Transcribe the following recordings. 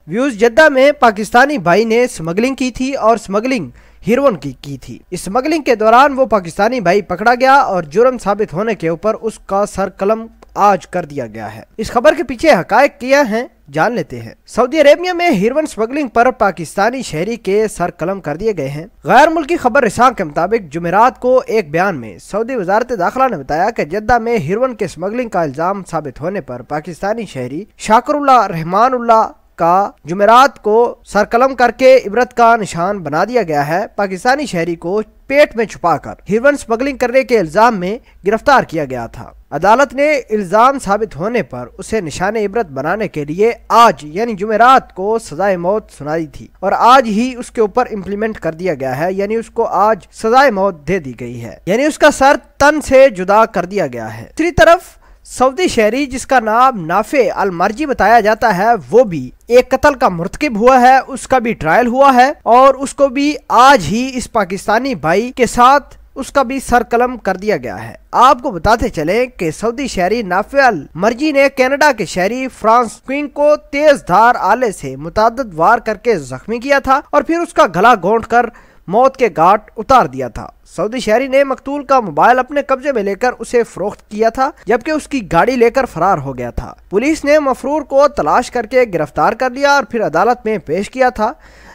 Views Jeddah में पाकिस्तानी भाई ने स्मगलिंग की थी और स्मगलिंग हीरोइन की थी। इस स्मगलिंग के दौरान वो पाकिस्तानी भाई पकड़ा गया और जुर्म साबित होने के ऊपर उसका सर कलम आज कर दिया गया है। इस खबर के पीछे हकायक क्या हैं, जान लेते हैं। सऊदी अरेबिया में हीरोइन स्मगलिंग पर पाकिस्तानी शहरी के सर कलम कर दिए गए हैं। गैर मुल्की खबर रिसां के मुताबिक जुमेरात को एक बयान में सऊदी वजारत दाखिला ने बताया कि जद्दा में हीरोइन के स्मगलिंग का इल्जाम साबित होने पर पाकिस्तानी शहरी शाकिरुल्लाह रहमानुल्लाह का जुमेरात को सरकलम करके इबरत का निशान बना दिया गया है। पाकिस्तानी शहरी को पेट में छुपाकर हीरोइन स्मगलिंग करने के इल्जाम में गिरफ्तार किया गया था। अदालत ने इल्जाम साबित होने पर उसे निशान इबरत बनाने के लिए आज यानी जुमेरात को सजाए मौत सुनाई थी और आज ही उसके ऊपर इम्प्लीमेंट कर दिया गया है, यानी उसको आज सजाए मौत दे दी गई है, यानी उसका सर तन से जुदा कर दिया गया है। दूसरी तरफ सऊदी शहरी जिसका नाम नाफे अल मर्जी बताया जाता है, वो भी एक कत्ल का मुर्तकिब हुआ है, उसका भी ट्रायल हुआ है और उसको भी आज ही इस पाकिस्तानी भाई के साथ उसका भी सर कलम कर दिया गया है। आपको बताते चले कि सऊदी शहरी नाफे अल मर्जी ने कनाडा के शहरी फ्रांस क्वीन को तेज धार आले से मुतअद्दिद वार करके जख्मी किया था और फिर उसका गला घोंट कर मौत के घाट उतार दिया था। सऊदी शहरी ने मकतूल का मोबाइल अपने कब्जे में लेकर उसे फरोख्त किया था, जबकि उसकी गाड़ी लेकर फरार हो गया था। पुलिस ने मफरूर को तलाश करके गिरफ्तार कर लिया और फिर अदालत में पेश किया था,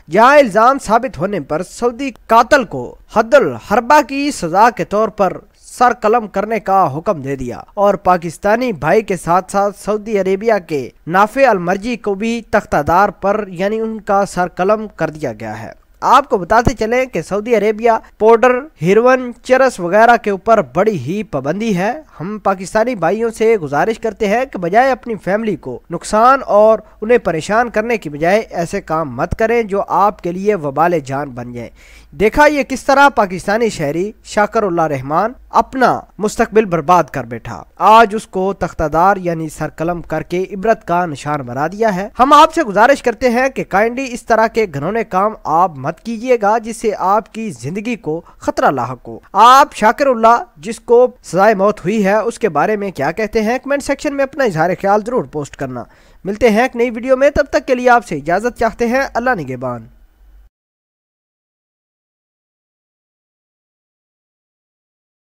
जहां इल्जाम साबित होने पर सऊदी कातल को हद्दुल हर्बा की सजा के तौर पर सर कलम करने का हुक्म दे दिया और पाकिस्तानी भाई के साथ साथ सऊदी अरेबिया के नाफे अल मर्जी को भी तख्तादार पर यानी उनका सर कलम कर दिया गया है। आपको बताते चले कि सऊदी अरेबिया पाउडर, हेरोइन, चरस वगैरह के ऊपर बड़ी ही पाबंदी है। हम पाकिस्तानी भाइयों से गुजारिश करते हैं कि बजाय अपनी फैमिली को नुकसान और उन्हें परेशान करने की बजाय ऐसे काम मत करें जो आपके लिए वबाल जान बन जाए। देखा ये किस तरह पाकिस्तानी शहरी शाकिरुल्लाह रहमान अपना मुस्तकबिल बर्बाद कर बैठा, आज उसको तख्तादार यानी सरकलम करके इबरत का निशान बना दिया है। हम आपसे गुजारिश करते हैं कि काइंडली इस तरह के घिनौने काम आप मत कीजिएगा जिससे आपकी जिंदगी को खतरा लाहक हो। आप शाकिरुल्लाह जिसको सजाए मौत हुई है उसके बारे में क्या कहते हैं, कमेंट सेक्शन में अपना इजहार ख्याल जरूर पोस्ट करना। मिलते हैं एक नई वीडियो में, तब तक के लिए आपसे इजाजत चाहते हैं। अल्लाह निगहबान।